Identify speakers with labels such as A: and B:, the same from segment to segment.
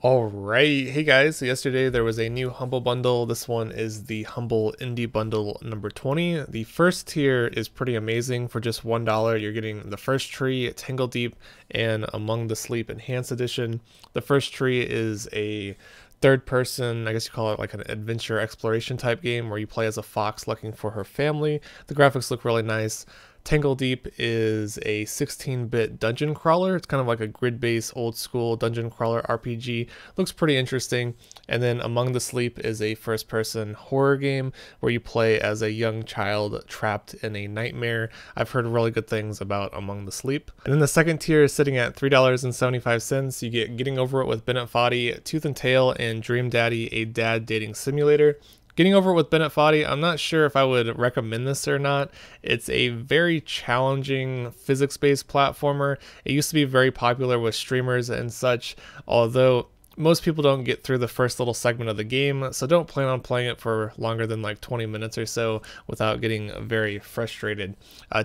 A: Alright, hey guys, so yesterday there was a new Humble Bundle. This one is the Humble Indie Bundle number 20. The first tier is pretty amazing. For just $1, you're getting the first tree, Tangle Deep, and Among the Sleep Enhanced Edition. The first tree is a third person, I guess you call it like an adventure exploration type game where you play as a fox looking for her family. The graphics look really nice. Tangle Deep is a 16-bit dungeon crawler. It's kind of like a grid-based old school dungeon crawler RPG. Looks pretty interesting. And then Among the Sleep is a first-person horror game where you play as a young child trapped in a nightmare. I've heard really good things about Among the Sleep. And then the second tier is sitting at $3.75. You get Getting Over It with Bennett Foddy, Tooth and Tail, and Dream Daddy, a dad dating simulator. Getting Over It with Bennett Foddy, I'm not sure if I would recommend this or not. It's a very challenging physics-based platformer. It used to be very popular with streamers and such, although most people don't get through the first little segment of the game, so don't plan on playing it for longer than like 20 minutes or so without getting very frustrated.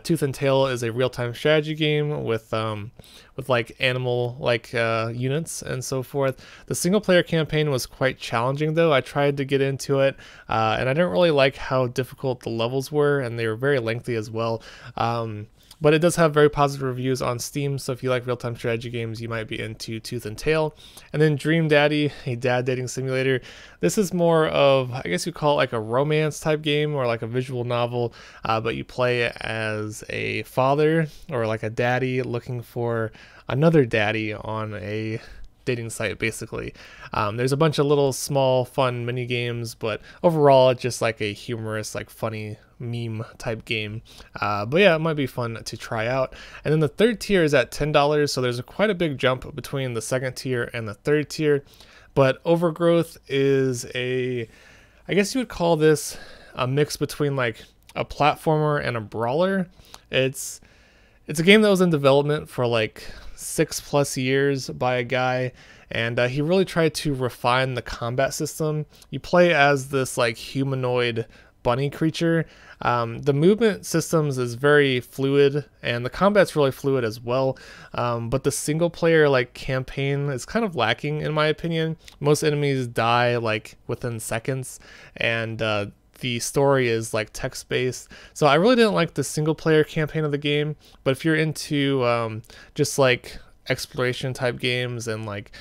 A: Tooth and Tail is a real-time strategy game with like animal units and so forth. The single player campaign was quite challenging though. I tried to get into it and I didn't really like how difficult the levels were, and they were very lengthy as well. But it does have very positive reviews on Steam, so if you like real-time strategy games, you might be into Tooth and Tail. And then Dream Daddy, a dad dating simulator. This is more of, I guess you call it like a romance type game or like a visual novel, but you play as a father or like a daddy looking for another daddy on a dating site basically. There's a bunch of little small fun mini games, but overall it's just like a humorous, like funny meme type game. But yeah, it might be fun to try out. And then the third tier is at $10, so there's quite a big jump between the second tier and the third tier. But Overgrowth is I guess you would call this a mix between like a platformer and a brawler. It's a game that was in development for like 6+ years by a guy, and he really tried to refine the combat system. You play as this like humanoid bunny creature. The movement systems is very fluid, and the combat's really fluid as well. But the single player like campaign is kind of lacking in my opinion. Most enemies die like within seconds, and the story is like text-based, so I really didn't like the single-player campaign of the game. But if you're into just like exploration type games and like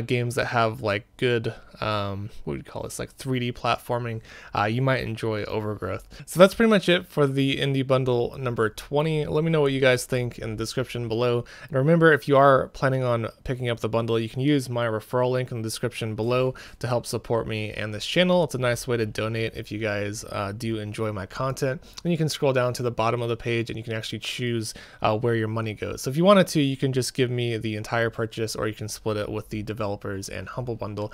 A: games that have like good what would you call this, like 3D platforming, you might enjoy Overgrowth. So that's pretty much it for the indie bundle number 20. Let me know what you guys think in the description below, and remember, if you are planning on picking up the bundle, you can use my referral link in the description below to help support me and this channel. It's a nice way to donate if you guys do enjoy my content. And you can scroll down to the bottom of the page and you can actually choose where your money goes. So if you wanted to, you can just give me the entire purchase, or you can split it with the developers and Humble Bundle.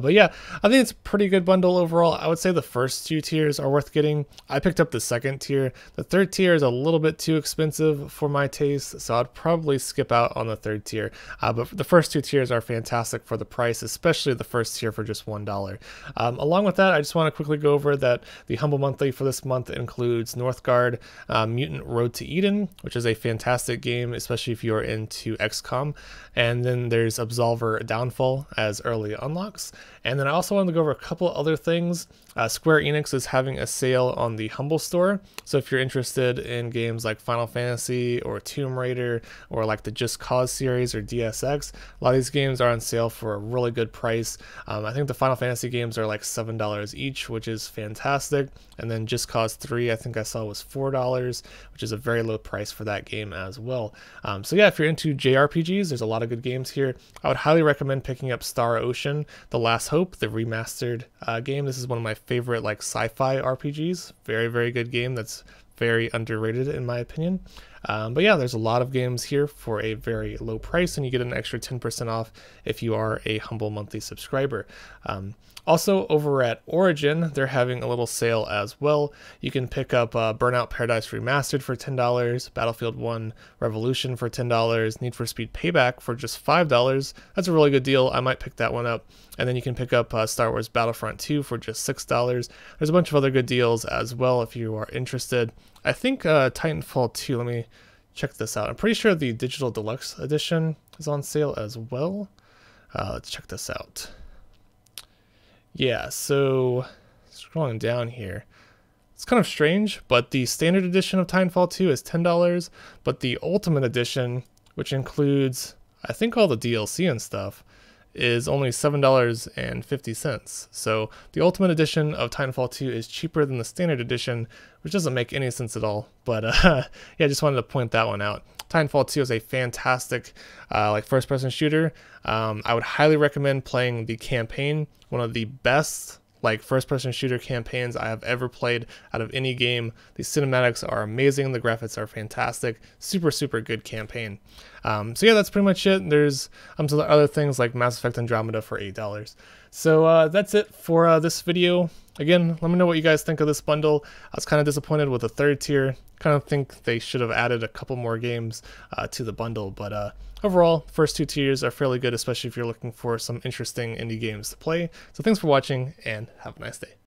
A: But yeah, I think it's a pretty good bundle overall. I would say the first two tiers are worth getting. I picked up the second tier. The third tier is a little bit too expensive for my taste, so I'd probably skip out on the third tier. But the first two tiers are fantastic for the price, especially the first tier for just $1. Along with that, I just want to quickly go over that the Humble Monthly for this month includes Northgard, Mutant Road to Eden, which is a fantastic game, especially if you're into XCOM. And then there's Absolver Downfall as early unlocks. And then I also wanted to go over a couple other things. Square Enix is having a sale on the Humble Store. So if you're interested in games like Final Fantasy or Tomb Raider or like the Just Cause series or DSX, a lot of these games are on sale for a really good price. I think the Final Fantasy games are like $7 each, which is fantastic. And then Just Cause 3, I think I saw was $4, which is a very low price for that game as well. So yeah, if you're into JRPGs, there's a lot of good games here. I would highly recommend picking up Star Ocean: The Last Hope, the remastered game. This is one of my favorite like sci-fi RPGs. Very, very good game that's very underrated in my opinion. But yeah, there's a lot of games here for a very low price, and you get an extra 10% off if you are a Humble Monthly subscriber. Also, over at Origin, they're having a little sale as well. You can pick up Burnout Paradise Remastered for $10, Battlefield 1 Revolution for $10, Need for Speed Payback for just $5. That's a really good deal. I might pick that one up. And then you can pick up Star Wars Battlefront 2 for just $6. There's a bunch of other good deals as well if you are interested. I think Titanfall 2, let me check this out. I'm pretty sure the Digital Deluxe Edition is on sale as well. Let's check this out. Yeah, so scrolling down here, it's kind of strange, but the standard edition of Titanfall 2 is $10, but the Ultimate Edition, which includes, I think, all the DLC and stuff, is only $7.50. So the Ultimate Edition of Titanfall 2 is cheaper than the Standard Edition, which doesn't make any sense at all. But yeah, I just wanted to point that one out. Titanfall 2 is a fantastic like first-person shooter. I would highly recommend playing the campaign, one of the best like first-person shooter campaigns I have ever played out of any game. The cinematics are amazing, the graphics are fantastic, super good campaign. So yeah, that's pretty much it. There's some other things like Mass Effect Andromeda for $8. So that's it for this video. Again, let me know what you guys think of this bundle. I was kind of disappointed with the third tier. Kind of think they should have added a couple more games to the bundle, but overall, first two tiers are fairly good, especially if you're looking for some interesting indie games to play. So thanks for watching, and have a nice day.